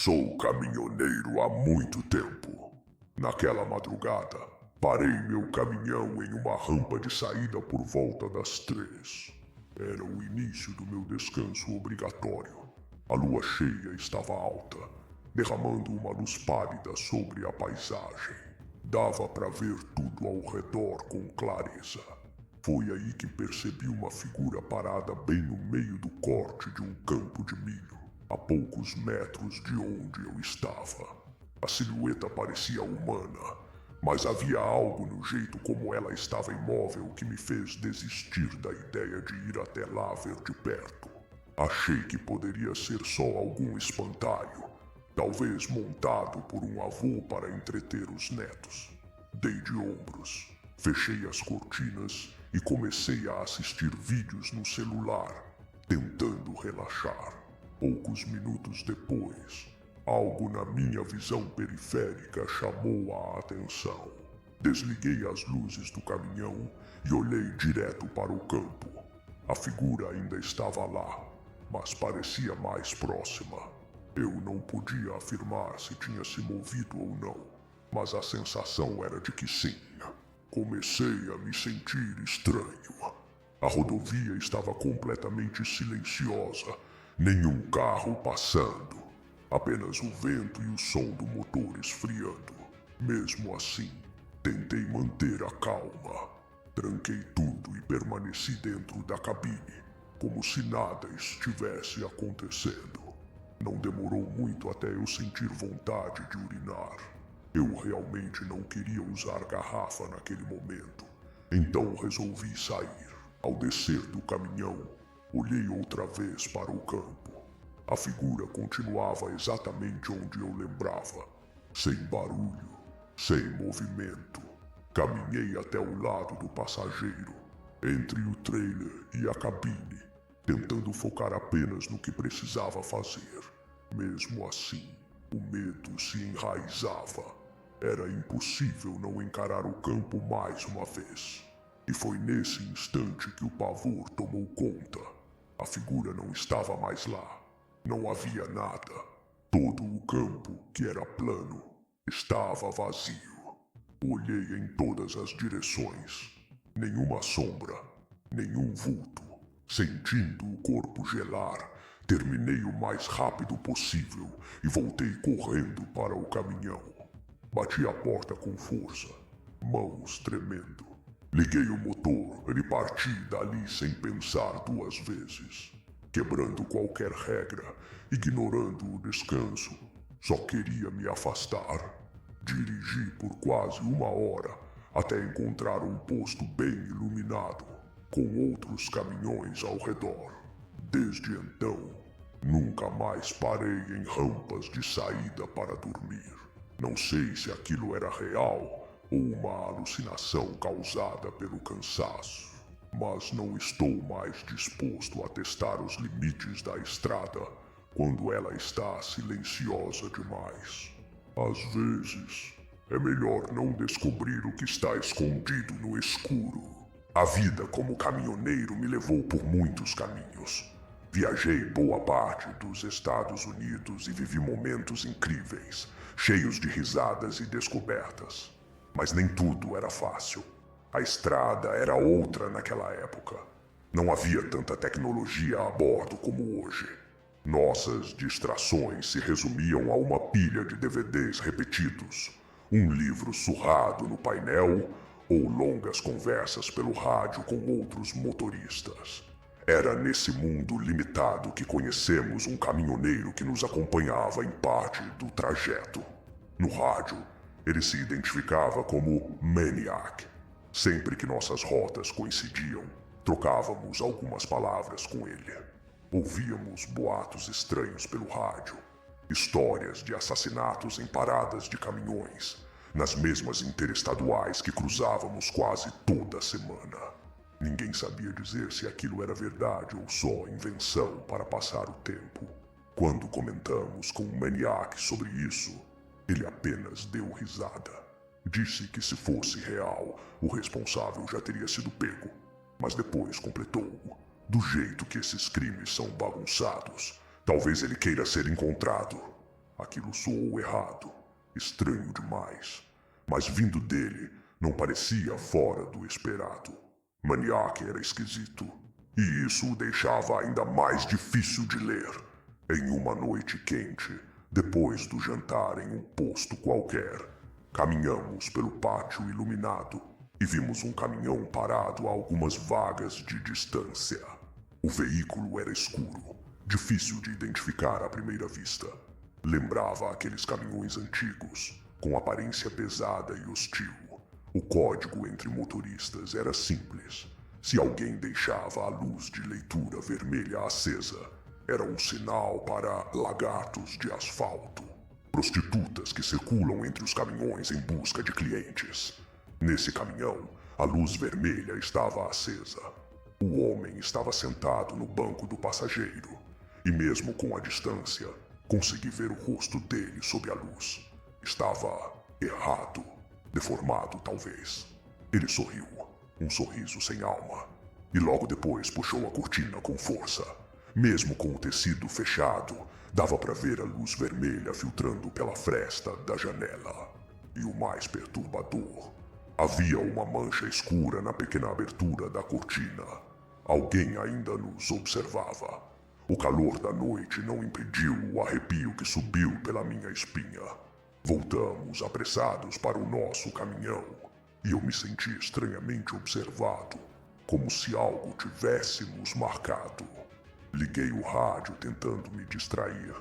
Sou caminhoneiro há muito tempo. Naquela madrugada, parei meu caminhão em uma rampa de saída por volta das 3. Era o início do meu descanso obrigatório. A lua cheia estava alta, derramando uma luz pálida sobre a paisagem. Dava para ver tudo ao redor com clareza. Foi aí que percebi uma figura parada bem no meio do corte de um campo de milho, a poucos metros de onde eu estava. A silhueta parecia humana, mas havia algo no jeito como ela estava imóvel que me fez desistir da ideia de ir até lá ver de perto. Achei que poderia ser só algum espantalho, talvez montado por um avô para entreter os netos. Dei de ombros, fechei as cortinas e comecei a assistir vídeos no celular, tentando relaxar. Poucos minutos depois, algo na minha visão periférica chamou a atenção. Desliguei as luzes do caminhão e olhei direto para o campo. A figura ainda estava lá, mas parecia mais próxima. Eu não podia afirmar se tinha se movido ou não, mas a sensação era de que sim. Comecei a me sentir estranho. A rodovia estava completamente silenciosa, nenhum carro passando, apenas o vento e o som do motor esfriando. Mesmo assim, tentei manter a calma. Tranquei tudo e permaneci dentro da cabine, como se nada estivesse acontecendo. Não demorou muito até eu sentir vontade de urinar. Eu realmente não queria usar garrafa naquele momento, então resolvi sair. Ao descer do caminhão, olhei outra vez para o campo. A figura continuava exatamente onde eu lembrava, sem barulho, sem movimento. Caminhei até o lado do passageiro, entre o trailer e a cabine, tentando focar apenas no que precisava fazer. Mesmo assim, o medo se enraizava. Era impossível não encarar o campo mais uma vez. E foi nesse instante que o pavor tomou conta. A figura não estava mais lá. Não havia nada. Todo o campo, que era plano, estava vazio. Olhei em todas as direções. Nenhuma sombra, nenhum vulto. Sentindo o corpo gelar, terminei o mais rápido possível e voltei correndo para o caminhão. Bati a porta com força, mãos tremendo. Liguei o motor e parti dali sem pensar duas vezes. Quebrando qualquer regra, ignorando o descanso, só queria me afastar. Dirigi por quase 1 hora até encontrar um posto bem iluminado, com outros caminhões ao redor. Desde então, nunca mais parei em rampas de saída para dormir. Não sei se aquilo era real ou uma alucinação causada pelo cansaço, mas não estou mais disposto a testar os limites da estrada quando ela está silenciosa demais. Às vezes, é melhor não descobrir o que está escondido no escuro. A vida como caminhoneiro me levou por muitos caminhos. Viajei boa parte dos Estados Unidos e vivi momentos incríveis, cheios de risadas e descobertas. Mas nem tudo era fácil. A estrada era outra naquela época. Não havia tanta tecnologia a bordo como hoje. Nossas distrações se resumiam a uma pilha de DVDs repetidos, um livro surrado no painel ou longas conversas pelo rádio com outros motoristas. Era nesse mundo limitado que conhecemos um caminhoneiro que nos acompanhava em parte do trajeto. No rádio, ele se identificava como Maniac. Sempre que nossas rotas coincidiam, trocávamos algumas palavras com ele. Ouvíamos boatos estranhos pelo rádio, histórias de assassinatos em paradas de caminhões, nas mesmas interestaduais que cruzávamos quase toda semana. Ninguém sabia dizer se aquilo era verdade ou só invenção para passar o tempo. Quando comentamos com o Maniac sobre isso, ele apenas deu risada. Disse que se fosse real, o responsável já teria sido pego, mas depois completou: do jeito que esses crimes são bagunçados, talvez ele queira ser encontrado. Aquilo soou errado, estranho demais, mas vindo dele não parecia fora do esperado. Maniac era esquisito, e isso o deixava ainda mais difícil de ler. Em uma noite quente, depois do jantar em um posto qualquer, caminhamos pelo pátio iluminado e vimos um caminhão parado a algumas vagas de distância. O veículo era escuro, difícil de identificar à primeira vista. Lembrava aqueles caminhões antigos, com aparência pesada e hostil. O código entre motoristas era simples. Se alguém deixava a luz de leitura vermelha acesa, era um sinal para lagartos de asfalto, prostitutas que circulam entre os caminhões em busca de clientes. Nesse caminhão, a luz vermelha estava acesa. O homem estava sentado no banco do passageiro, e mesmo com a distância, consegui ver o rosto dele sob a luz. Estava errado, deformado talvez. Ele sorriu, um sorriso sem alma, e logo depois puxou a cortina com força. Mesmo com o tecido fechado, dava para ver a luz vermelha filtrando pela fresta da janela. E o mais perturbador, havia uma mancha escura na pequena abertura da cortina. Alguém ainda nos observava. O calor da noite não impediu o arrepio que subiu pela minha espinha. Voltamos apressados para o nosso caminhão, e eu me senti estranhamente observado, como se algo tivéssemos marcado. Liguei o rádio tentando me distrair,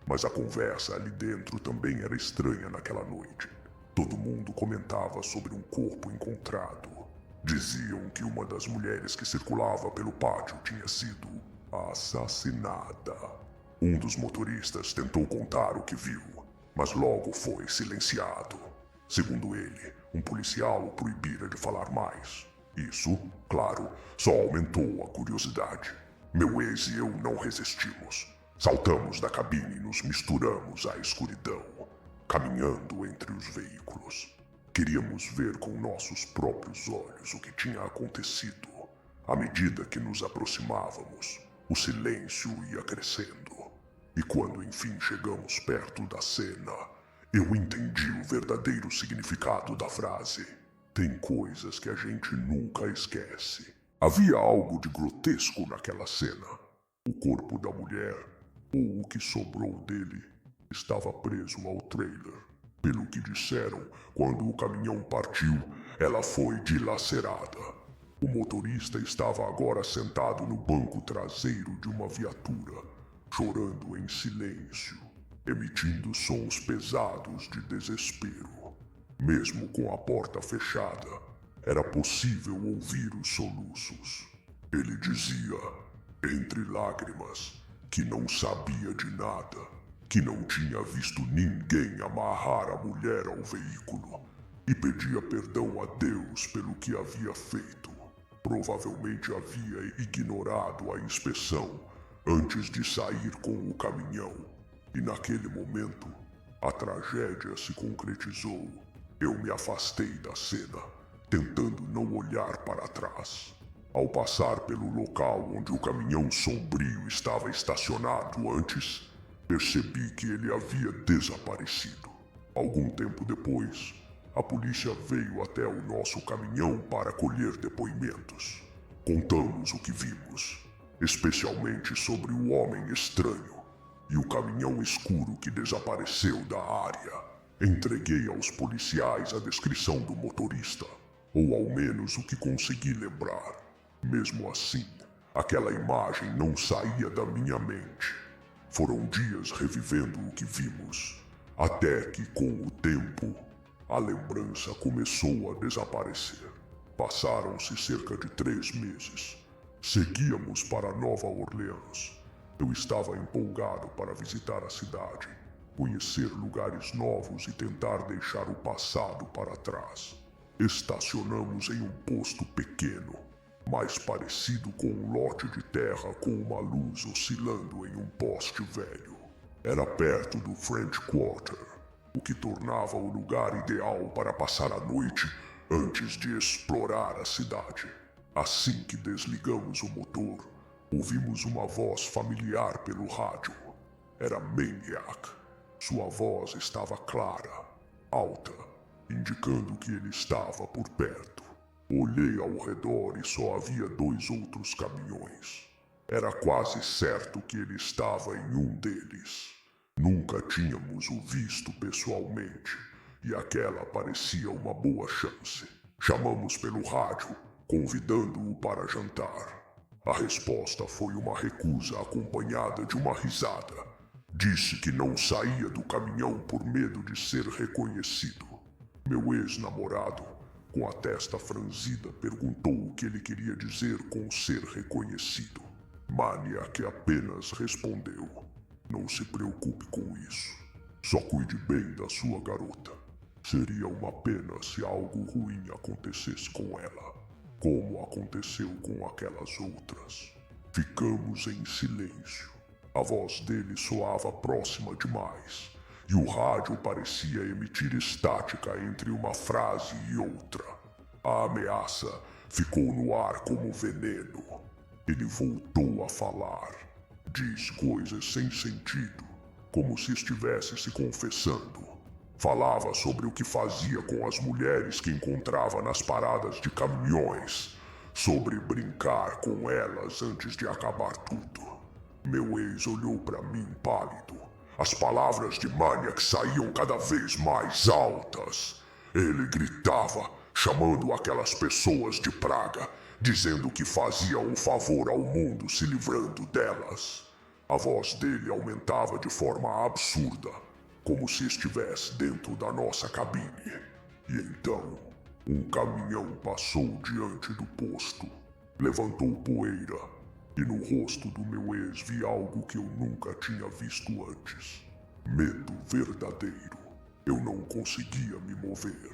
mas a conversa ali dentro também era estranha naquela noite. Todo mundo comentava sobre um corpo encontrado. Diziam que uma das mulheres que circulava pelo pátio tinha sido assassinada. Um dos motoristas tentou contar o que viu, mas logo foi silenciado. Segundo ele, um policial o proibira de falar mais. Isso, claro, só aumentou a curiosidade. Meu ex e eu não resistimos. Saltamos da cabine e nos misturamos à escuridão, caminhando entre os veículos. Queríamos ver com nossos próprios olhos o que tinha acontecido. À medida que nos aproximávamos, o silêncio ia crescendo. E quando enfim chegamos perto da cena, eu entendi o verdadeiro significado da frase. Tem coisas que a gente nunca esquece. Havia algo de grotesco naquela cena. O corpo da mulher, ou o que sobrou dele, estava preso ao trailer. Pelo que disseram, quando o caminhão partiu, ela foi dilacerada. O motorista estava agora sentado no banco traseiro de uma viatura, chorando em silêncio, emitindo sons pesados de desespero. Mesmo com a porta fechada, era possível ouvir os soluços. Ele dizia, entre lágrimas, que não sabia de nada, que não tinha visto ninguém amarrar a mulher ao veículo e pedia perdão a Deus pelo que havia feito. Provavelmente havia ignorado a inspeção antes de sair com o caminhão, e naquele momento, a tragédia se concretizou. Eu me afastei da cena, tentando não olhar para trás. Ao passar pelo local onde o caminhão sombrio estava estacionado antes, percebi que ele havia desaparecido. Algum tempo depois, a polícia veio até o nosso caminhão para colher depoimentos. Contamos o que vimos, especialmente sobre o homem estranho e o caminhão escuro que desapareceu da área. Entreguei aos policiais a descrição do motorista, ou ao menos o que consegui lembrar. Mesmo assim, aquela imagem não saía da minha mente. Foram dias revivendo o que vimos, até que, com o tempo, a lembrança começou a desaparecer. Passaram-se cerca de 3 meses. Seguíamos para Nova Orleans. Eu estava empolgado para visitar a cidade, conhecer lugares novos e tentar deixar o passado para trás. Estacionamos em um posto pequeno, mais parecido com um lote de terra com uma luz oscilando em um poste velho. Era perto do French Quarter, o que tornava o lugar ideal para passar a noite antes de explorar a cidade. Assim que desligamos o motor, ouvimos uma voz familiar pelo rádio. Era Maniac. Sua voz estava clara, alta, indicando que ele estava por perto. Olhei ao redor e só havia 2 outros caminhões. Era quase certo que ele estava em um deles. Nunca tínhamos o visto pessoalmente, e aquela parecia uma boa chance. Chamamos pelo rádio, convidando-o para jantar. A resposta foi uma recusa acompanhada de uma risada. Disse que não saía do caminhão por medo de ser reconhecido. Meu ex-namorado, com a testa franzida, perguntou o que ele queria dizer com ser reconhecido. Maniac apenas respondeu: "Não se preocupe com isso. Só cuide bem da sua garota. Seria uma pena se algo ruim acontecesse com ela, como aconteceu com aquelas outras." Ficamos em silêncio. A voz dele soava próxima demais, e o rádio parecia emitir estática entre uma frase e outra. A ameaça ficou no ar como veneno. Ele voltou a falar. Diz coisas sem sentido, como se estivesse se confessando. Falava sobre o que fazia com as mulheres que encontrava nas paradas de caminhões, sobre brincar com elas antes de acabar tudo. Meu ex olhou para mim pálido. As palavras de Maniac saíam cada vez mais altas. Ele gritava, chamando aquelas pessoas de praga, dizendo que fazia um favor ao mundo se livrando delas. A voz dele aumentava de forma absurda, como se estivesse dentro da nossa cabine. E então, um caminhão passou diante do posto, levantou poeira, e no rosto do meu ex vi algo que eu nunca tinha visto antes. Medo verdadeiro. Eu não conseguia me mover.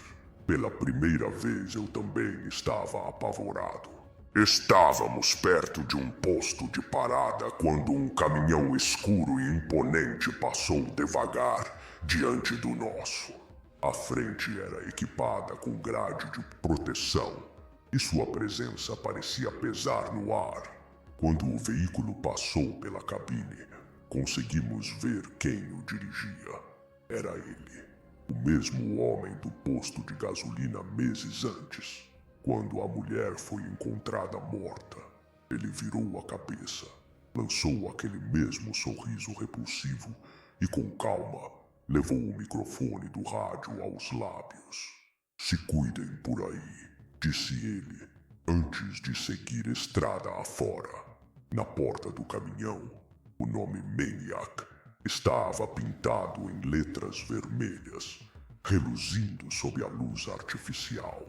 Pela primeira vez eu também estava apavorado. Estávamos perto de um posto de parada quando um caminhão escuro e imponente passou devagar diante do nosso. A frente era equipada com grade de proteção e sua presença parecia pesar no ar. Quando o veículo passou pela cabine, conseguimos ver quem o dirigia. Era ele, o mesmo homem do posto de gasolina meses antes. Quando a mulher foi encontrada morta, ele virou a cabeça, lançou aquele mesmo sorriso repulsivo e, com calma, levou o microfone do rádio aos lábios. "Se cuidem por aí", disse ele, antes de seguir estrada afora. Na porta do caminhão, o nome Maniac estava pintado em letras vermelhas, reluzindo sob a luz artificial.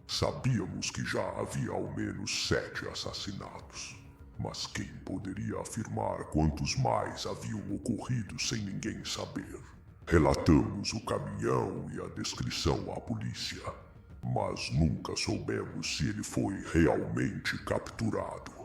Sabíamos que já havia ao menos 7 assassinatos, mas quem poderia afirmar quantos mais haviam ocorrido sem ninguém saber? Relatamos o caminhão e a descrição à polícia, mas nunca soubemos se ele foi realmente capturado.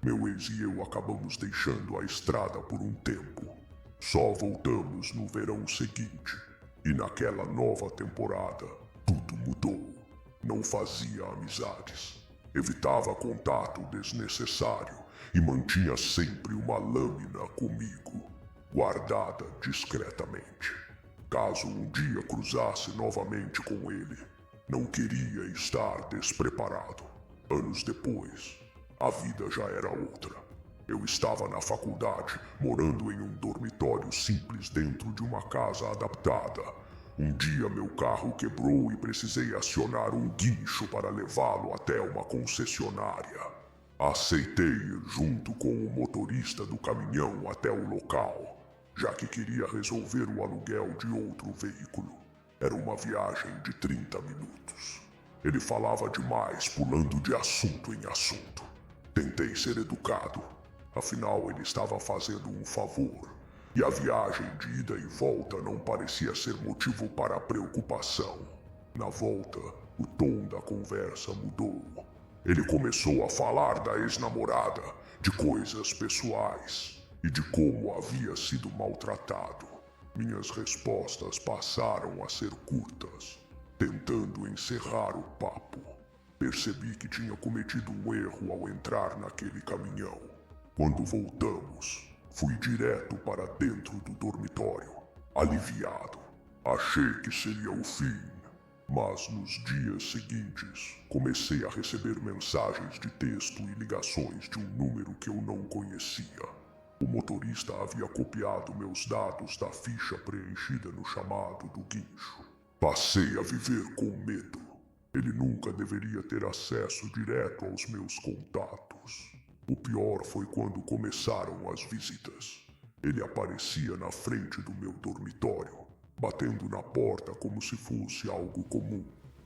Meu ex e eu acabamos deixando a estrada por um tempo. Só voltamos no verão seguinte, e naquela nova temporada, tudo mudou. Não fazia amizades, evitava contato desnecessário e mantinha sempre uma lâmina comigo, guardada discretamente. Caso um dia cruzasse novamente com ele, não queria estar despreparado. Anos depois, a vida já era outra. Eu estava na faculdade, morando em um dormitório simples dentro de uma casa adaptada. Um dia meu carro quebrou e precisei acionar um guincho para levá-lo até uma concessionária. Aceitei ir junto com o motorista do caminhão até o local, já que queria resolver o aluguel de outro veículo. Era uma viagem de 30 minutos. Ele falava demais, pulando de assunto em assunto. Tentei ser educado, afinal ele estava fazendo um favor, e a viagem de ida e volta não parecia ser motivo para preocupação. Na volta, o tom da conversa mudou. Ele começou a falar da ex-namorada, de coisas pessoais e de como havia sido maltratado. Minhas respostas passaram a ser curtas, tentando encerrar o papo. Percebi que tinha cometido um erro ao entrar naquele caminhão. Quando voltamos, fui direto para dentro do dormitório. Aliviado, achei que seria o fim, mas nos dias seguintes comecei a receber mensagens de texto e ligações de um número que eu não conhecia. O motorista havia copiado meus dados da ficha preenchida no chamado do guincho. Passei a viver com medo. Ele nunca deveria ter acesso direto aos meus contatos. O pior foi quando começaram as visitas. Ele aparecia na frente do meu dormitório, batendo na porta como se fosse algo comum.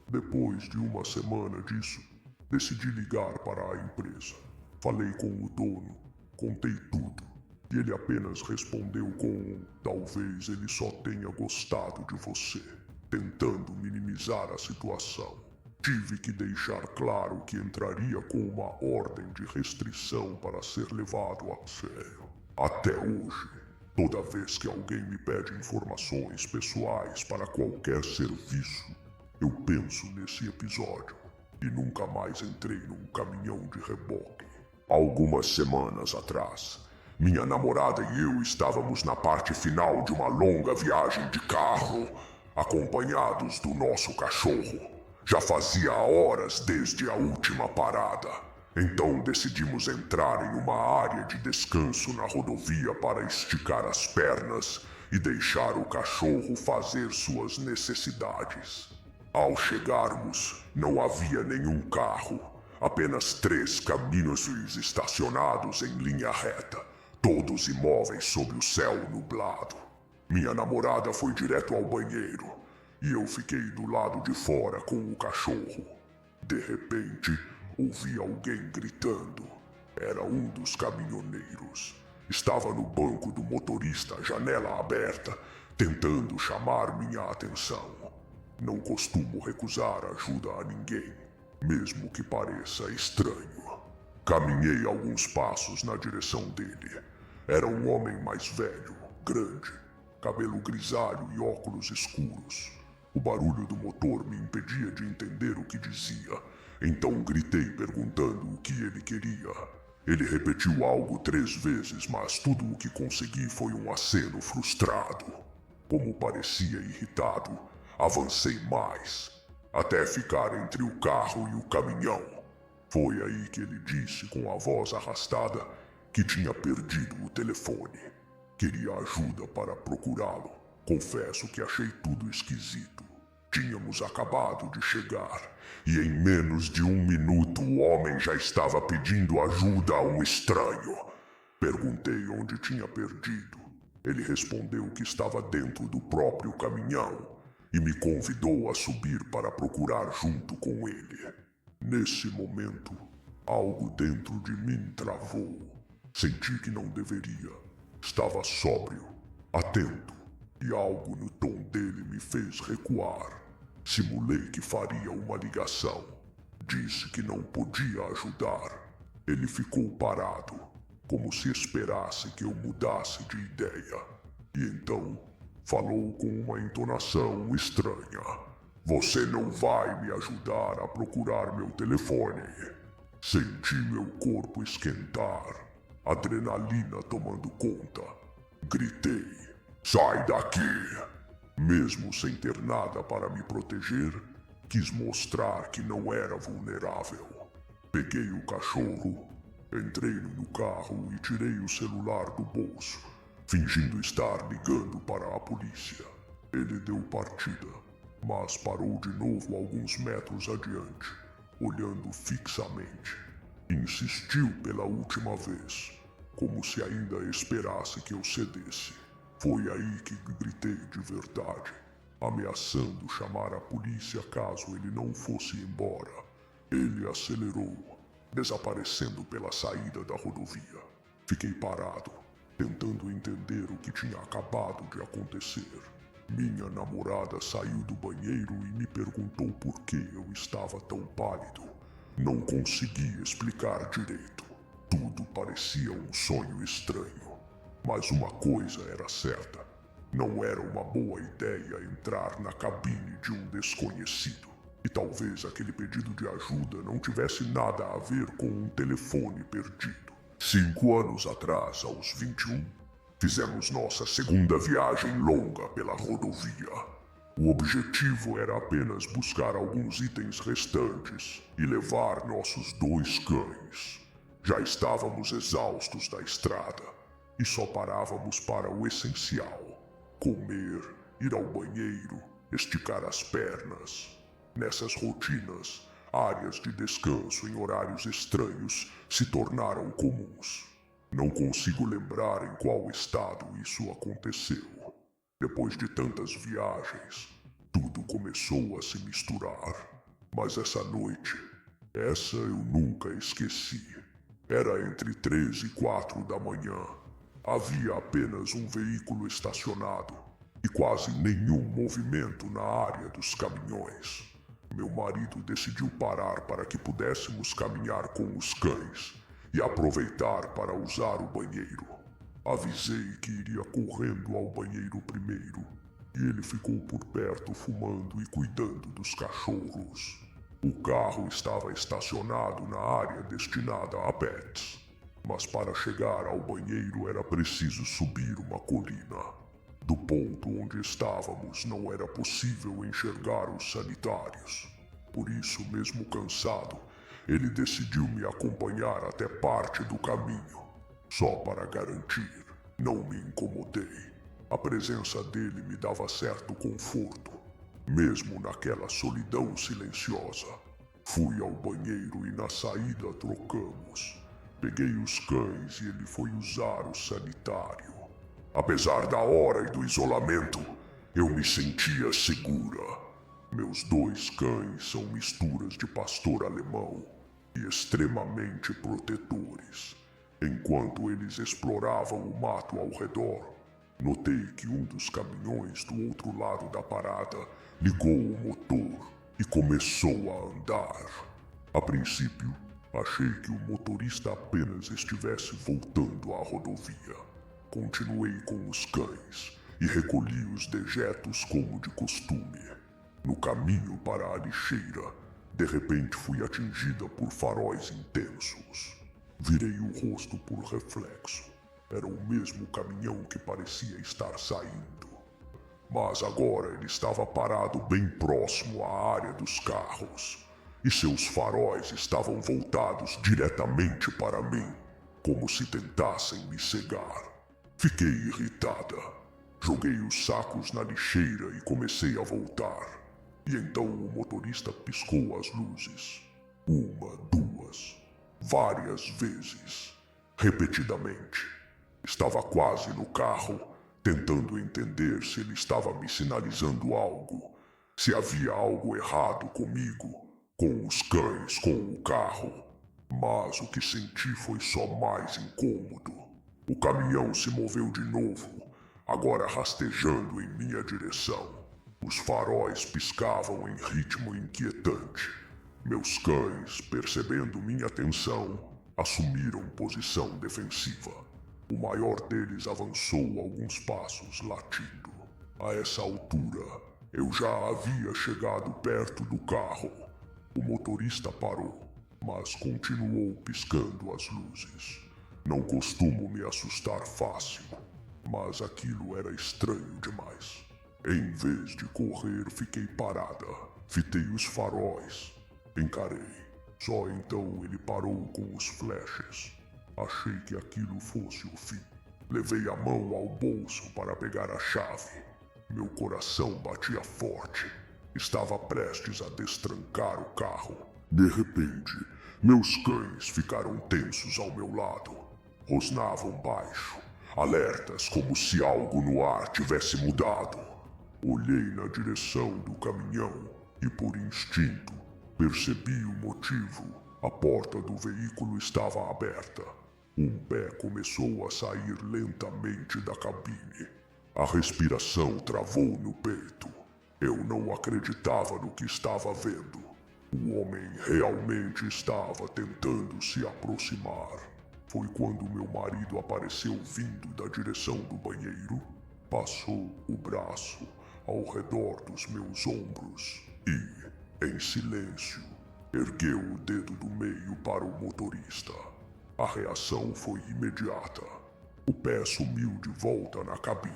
Depois de uma semana disso, decidi ligar para a empresa. Falei com o dono, contei tudo, e ele apenas respondeu com talvez ele só tenha gostado de você, tentando minimizar a situação. Tive que deixar claro que entraria com uma ordem de restrição para ser levado a sério. Até hoje, toda vez que alguém me pede informações pessoais para qualquer serviço, eu penso nesse episódio e nunca mais entrei num caminhão de reboque. Algumas semanas atrás, minha namorada e eu estávamos na parte final de uma longa viagem de carro, acompanhados do nosso cachorro. Já fazia horas desde a última parada. Então decidimos entrar em uma área de descanso na rodovia para esticar as pernas e deixar o cachorro fazer suas necessidades. Ao chegarmos, não havia nenhum carro, apenas 3 caminhões estacionados em linha reta, todos imóveis sob o céu nublado. Minha namorada foi direto ao banheiro e eu fiquei do lado de fora com o cachorro. De repente, ouvi alguém gritando. Era um dos caminhoneiros. Estava no banco do motorista, janela aberta, tentando chamar minha atenção. Não costumo recusar ajuda a ninguém, mesmo que pareça estranho. Caminhei alguns passos na direção dele. Era um homem mais velho, grande, cabelo grisalho e óculos escuros. O barulho do motor me impedia de entender o que dizia. Então gritei perguntando o que ele queria. Ele repetiu algo 3 vezes, mas tudo o que consegui foi um aceno frustrado. Como parecia irritado, avancei mais, até ficar entre o carro e o caminhão. Foi aí que ele disse com a voz arrastada que tinha perdido o telefone. Queria ajuda para procurá-lo. Confesso que achei tudo esquisito. Tínhamos acabado de chegar, e em menos de 1 minuto o homem já estava pedindo ajuda a um estranho. Perguntei onde tinha perdido. Ele respondeu que estava dentro do próprio caminhão e me convidou a subir para procurar junto com ele. Nesse momento, algo dentro de mim travou. Senti que não deveria. Estava sóbrio, atento, e algo no tom dele me fez recuar. Simulei que faria uma ligação. Disse que não podia ajudar. Ele ficou parado, como se esperasse que eu mudasse de ideia. E então, falou com uma entonação estranha. Você não vai me ajudar a procurar meu telefone. Senti meu corpo esquentar, adrenalina tomando conta. Gritei, sai daqui! Mesmo sem ter nada para me proteger, quis mostrar que não era vulnerável. Peguei o cachorro, entrei no carro e tirei o celular do bolso, fingindo estar ligando para a polícia. Ele deu partida, mas parou de novo alguns metros adiante, olhando fixamente. Insistiu pela última vez, como se ainda esperasse que eu cedesse. Foi aí que gritei de verdade, ameaçando chamar a polícia caso ele não fosse embora. Ele acelerou, desaparecendo pela saída da rodovia. Fiquei parado, tentando entender o que tinha acabado de acontecer. Minha namorada saiu do banheiro e me perguntou por que eu estava tão pálido. Não consegui explicar direito. Tudo parecia um sonho estranho. Mas uma coisa era certa. Não era uma boa ideia entrar na cabine de um desconhecido. E talvez aquele pedido de ajuda não tivesse nada a ver com um telefone perdido. 5 anos atrás, aos 21, Fizemos nossa segunda viagem longa pela rodovia. O objetivo era apenas buscar alguns itens restantes e levar nossos 2 cães. Já estávamos exaustos da estrada e só parávamos para o essencial: comer, ir ao banheiro, esticar as pernas. Nessas rotinas, áreas de descanso em horários estranhos se tornaram comuns. Não consigo lembrar em qual estado isso aconteceu. Depois de tantas viagens, tudo começou a se misturar. Mas essa noite, essa eu nunca esqueci. Era entre 3 e 4 da manhã. Havia apenas um veículo estacionado e quase nenhum movimento na área dos caminhões. Meu marido decidiu parar para que pudéssemos caminhar com os cães e aproveitar para usar o banheiro. Avisei que iria correndo ao banheiro primeiro e ele ficou por perto fumando e cuidando dos cachorros. O carro estava estacionado na área destinada a pets, mas para chegar ao banheiro era preciso subir uma colina. Do ponto onde estávamos não era possível enxergar os sanitários. Por isso, mesmo cansado, ele decidiu me acompanhar até parte do caminho. Só para garantir, não me incomodei. A presença dele me dava certo conforto, mesmo naquela solidão silenciosa. Fui ao banheiro e na saída trocamos. Peguei os cães e ele foi usar o sanitário. Apesar da hora e do isolamento, eu me sentia segura. Meus 2 cães são misturas de pastor alemão e extremamente protetores. Enquanto eles exploravam o mato ao redor, notei que um dos caminhões do outro lado da parada ligou o motor e começou a andar. A princípio, achei que o motorista apenas estivesse voltando à rodovia. Continuei com os cães e recolhi os dejetos como de costume. No caminho para a lixeira, de repente fui atingida por faróis intensos. Virei o rosto por reflexo. Era o mesmo caminhão que parecia estar saindo. Mas agora ele estava parado bem próximo à área dos carros, e seus faróis estavam voltados diretamente para mim, como se tentassem me cegar. Fiquei irritada. Joguei os sacos na lixeira e comecei a voltar. E então o motorista piscou as luzes. 1, 2, várias vezes, repetidamente. Estava quase no carro, tentando entender se ele estava me sinalizando algo, se havia algo errado comigo, com os cães, com o carro. Mas o que senti foi só mais incômodo. O caminhão se moveu de novo, agora rastejando em minha direção. Os faróis piscavam em ritmo inquietante. Meus cães, percebendo minha atenção, assumiram posição defensiva. O maior deles avançou alguns passos, latindo. A essa altura, eu já havia chegado perto do carro. O motorista parou, mas continuou piscando as luzes. Não costumo me assustar fácil, mas aquilo era estranho demais. Em vez de correr, fiquei parada. Fitei os faróis. Encarei. Só então ele parou com os flashes. Achei que aquilo fosse o fim. Levei a mão ao bolso para pegar a chave. Meu coração batia forte. Estava prestes a destrancar o carro. De repente, meus cães ficaram tensos ao meu lado. Rosnavam baixo, alertas como se algo no ar tivesse mudado. Olhei na direção do caminhão e, por instinto, percebi o motivo. A porta do veículo estava aberta. Um pé começou a sair lentamente da cabine. A respiração travou no peito. Eu não acreditava no que estava vendo. O homem realmente estava tentando se aproximar. Foi quando meu marido apareceu vindo da direção do banheiro, passou o braço ao redor dos meus ombros e, em silêncio, ergueu o dedo do meio para o motorista. A reação foi imediata. O pé sumiu de volta na cabine.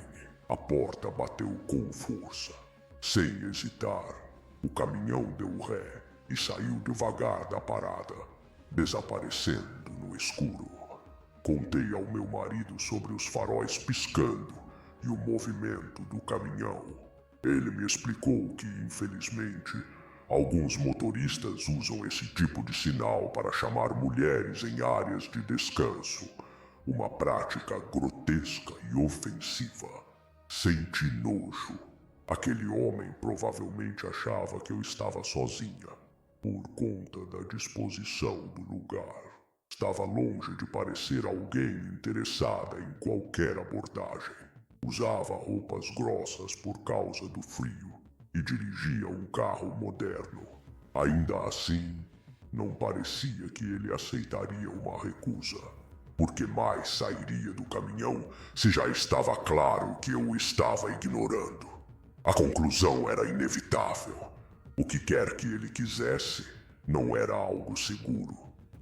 A porta bateu com força. Sem hesitar, o caminhão deu ré e saiu devagar da parada, desaparecendo no escuro. Contei ao meu marido sobre os faróis piscando e o movimento do caminhão. Ele me explicou que, infelizmente, alguns motoristas usam esse tipo de sinal para chamar mulheres em áreas de descanso. Uma prática grotesca e ofensiva. Senti nojo. Aquele homem provavelmente achava que eu estava sozinha, por conta da disposição do lugar. Estava longe de parecer alguém interessada em qualquer abordagem. Usava roupas grossas por causa do frio e dirigia um carro moderno. Ainda assim, não parecia que ele aceitaria uma recusa. Porque mais sairia do caminhão se já estava claro que eu o estava ignorando. A conclusão era inevitável. O que quer que ele quisesse não era algo seguro.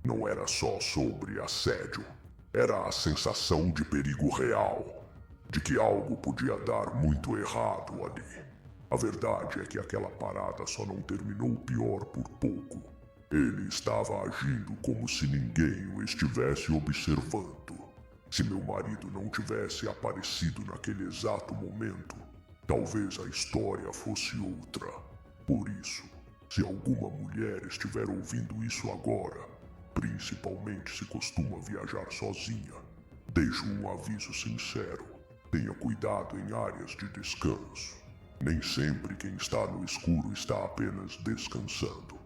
Não era só sobre assédio. Era a sensação de perigo real, de que algo podia dar muito errado ali. A verdade é que aquela parada só não terminou pior por pouco. Ele estava agindo como se ninguém o estivesse observando. Se meu marido não tivesse aparecido naquele exato momento, talvez a história fosse outra. Por isso, se alguma mulher estiver ouvindo isso agora, principalmente se costuma viajar sozinha, deixo um aviso sincero. Tenha cuidado em áreas de descanso. Nem sempre quem está no escuro está apenas descansando.